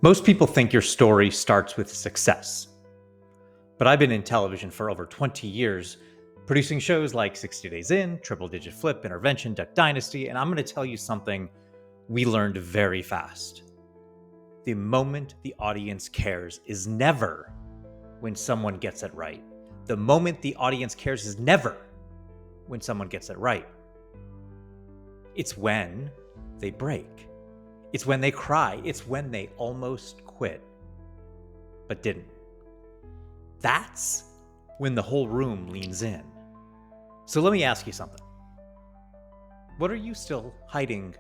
Most people think your story starts with success. But I've been in television for over 20 years, producing shows like 60 Days In, Triple Digit Flip, Intervention, Duck Dynasty, and I'm going to tell you something we learned very fast. The moment the audience cares is never when someone gets it right. The moment the audience cares is never when someone gets it right. It's when they break. It's when they cry. It's when they almost quit, but didn't. That's when the whole room leans in. So let me ask you something. What are you still hiding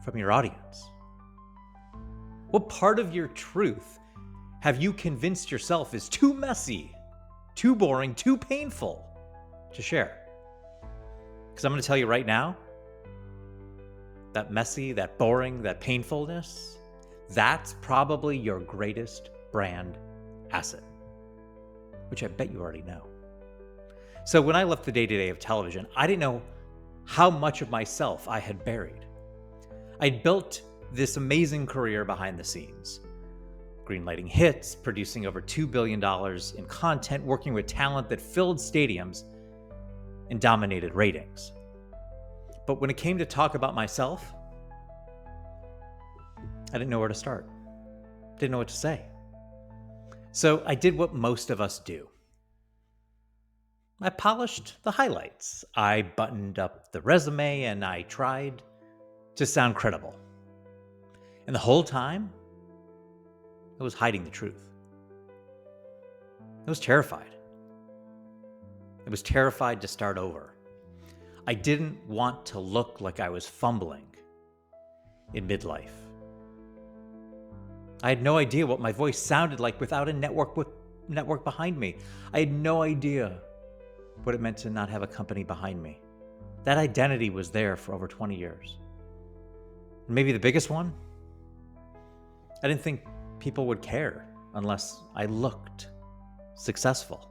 from your audience? What part of your truth have you convinced yourself is too messy, too boring, too painful to share? Because I'm going to tell you right now, that messy, that boring, that painfulness, that's probably your greatest brand asset, which I bet you already know. So when I left the day-to-day of television, I didn't know how much of myself I had buried. I'd built this amazing career behind the scenes, greenlighting hits, producing over $2 billion in content, working with talent that filled stadiums and dominated ratings. But when it came to talk about myself, I didn't know where to start. Didn't know what to say. So I did what most of us do. I polished the highlights. I buttoned up the resume and I tried to sound credible. And the whole time, I was hiding the truth. I was terrified. I was terrified to start over. I didn't want to look like I was fumbling in midlife. I had no idea what my voice sounded like without a network behind me. I had no idea what it meant to not have a company behind me. That identity was there for over 20 years. And maybe the biggest one, I didn't think people would care unless I looked successful.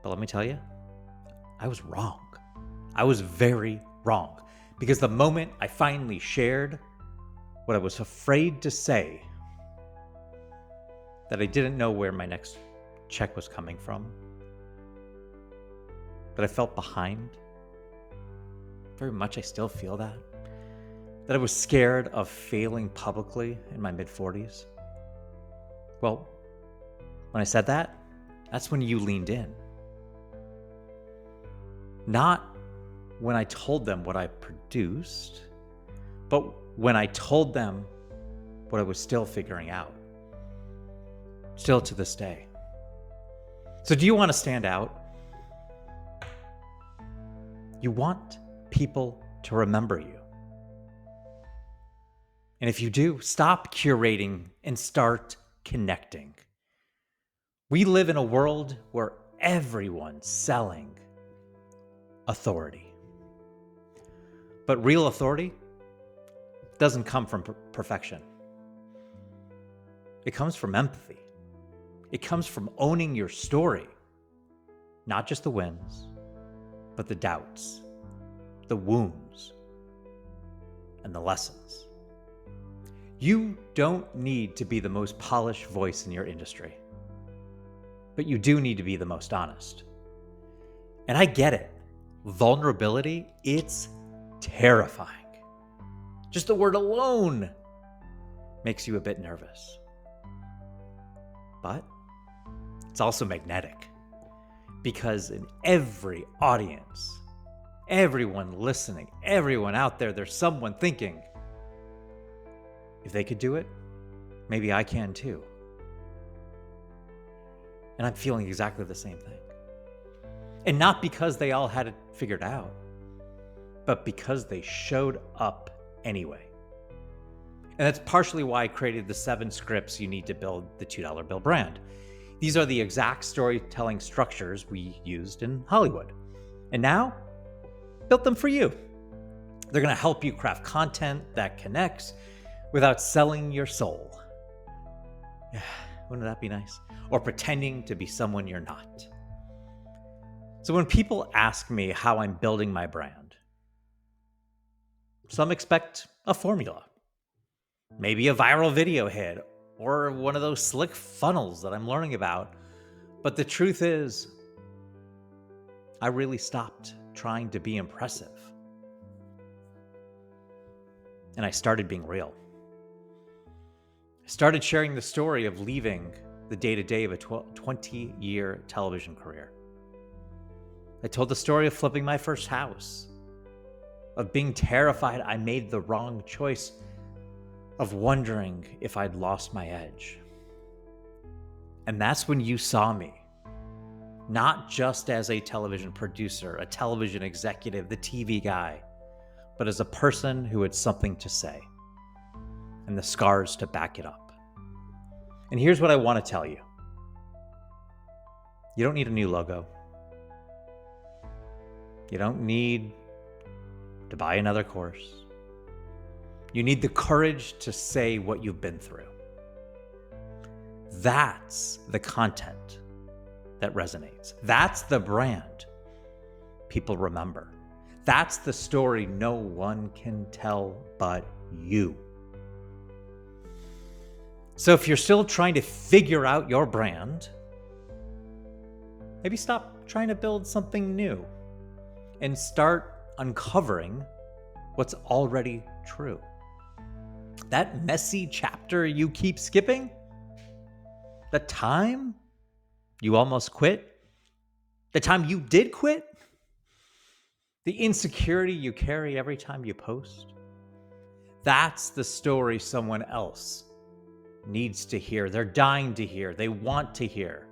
But let me tell you, I was wrong. I was very wrong. Because the moment I finally shared what I was afraid to say, that I didn't know where my next check was coming from, that I felt behind, very much I still feel that I was scared of failing publicly in my mid-40s. Well, when I said that, that's when you leaned in. Not when I told them what I produced, but when I told them what I was still figuring out. Still to this day. So do you want to stand out? You want people to remember you. And if you do, stop curating and start connecting. We live in a world where everyone's selling authority. But real authority doesn't come from perfection. It comes from empathy. It comes from owning your story. Not just the wins, but the doubts, the wounds, and the lessons. You don't need to be the most polished voice in your industry, but you do need to be the most honest. And I get it. Vulnerability, it's terrifying. Just the word alone makes you a bit nervous. But it's also magnetic, because in every audience, everyone listening, everyone out there, there's someone thinking, if they could do it, maybe I can too. And I'm feeling exactly the same thing. And not because they all had it figured out, but because they showed up anyway. And that's partially why I created the 7 scripts you need to build the $2 bill brand. These are the exact storytelling structures we used in Hollywood. And now, built them for you. They're going to help you craft content that connects without selling your soul. Wouldn't that be nice? Or pretending to be someone you're not. So when people ask me how I'm building my brand, some expect a formula. maybe a viral video hit, or one of those slick funnels that I'm learning about. But the truth is, I really stopped trying to be impressive. And I started being real. I started sharing the story of leaving the day-to-day of a 20-year television career. I told the story of flipping my first house, of being terrified I made the wrong choice, of wondering if I'd lost my edge. And that's when you saw me, not just as a television producer, a television executive, the TV guy, but as a person who had something to say and the scars to back it up. And here's what I want to tell you. You don't need a new logo. You don't need to buy another course. You need the courage to say what you've been through. That's the content that resonates. That's the brand people remember. That's the story no one can tell but you. So if you're still trying to figure out your brand, maybe stop trying to build something new and start uncovering what's already true. That messy chapter you keep skipping, the time you almost quit, the time you did quit, the insecurity you carry every time you post, that's the story someone else needs to hear. They're dying to hear. They want to hear.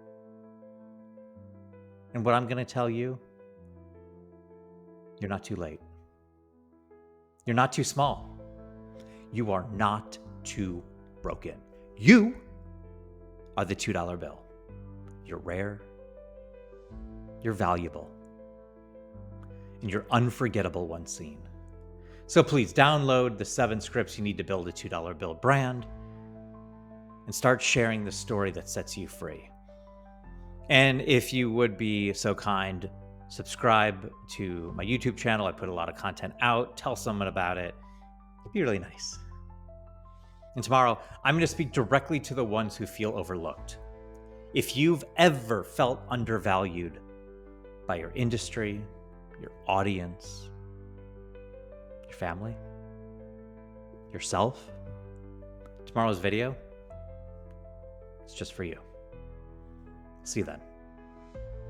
And what I'm going to tell you, you're not too late. You're not too small. You are not too broken. You are the $2 bill. You're rare. You're valuable. And you're unforgettable when seen. So please download the 7 scripts you need to build a $2 bill brand and start sharing the story that sets you free. And if you would be so kind, subscribe to my YouTube channel. I put a lot of content out. Tell someone about it. It'd be really nice. And tomorrow, I'm going to speak directly to the ones who feel overlooked. If you've ever felt undervalued by your industry, your audience, your family, yourself, tomorrow's video, it's just for you. See you then.